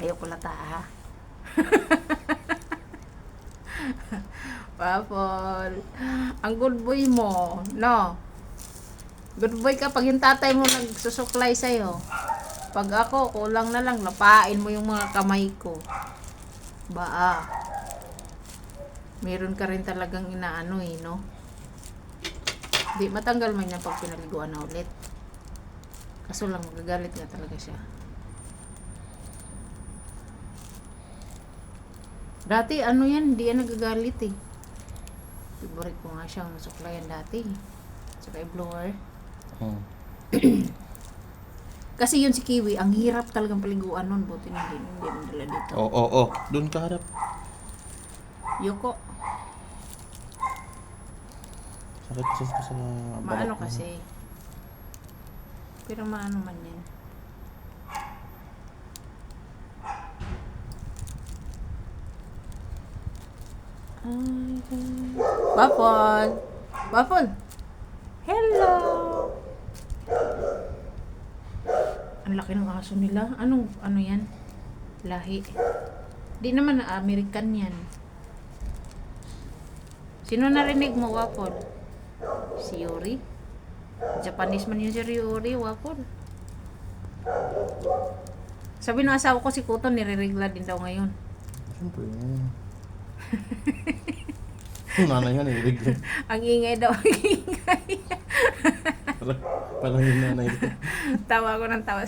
Ayoko lata ha. Waffle. Ang good boy mo, no? Good boy ka pag yung tatay mo nagsusuklay sa'yo. Pag ako, kulang na lang, lapain mo yung mga kamay ko. Baa. Meron ka rin talagang inaano eh, no? Di matanggal man yan pag pinaliguan na ulit. Kaso lang, magagalit nga talaga siya. Dati, ano yan, hindi yan nagagalit eh. Favorite ko nga siyang suklayan dati. Saka i-blower. Kasi yun si Kiwi, ang hirap talagang paliguan nun. Buti na hindi nila dito. Oo. Doon ka harap. Yoko. Sakit kasi sa Maano balat mo. kasi. Pero maano man yan. Waffle. Waffle. Hello. Ang laki ng aso nila. Ano yan? Lahi. Di naman na American yan. Sino narinig mo, Waffle? Si Yuri? Japanese man yun si Yuri, Waffle. Sabi ng asawa ko si Kuto, nire-regla din daw ngayon. Siyempre. Nanay yan eh. Regret. Ang ingay daw, ang ingay. Parang yung nanay ko. Tawa ko ng tawa.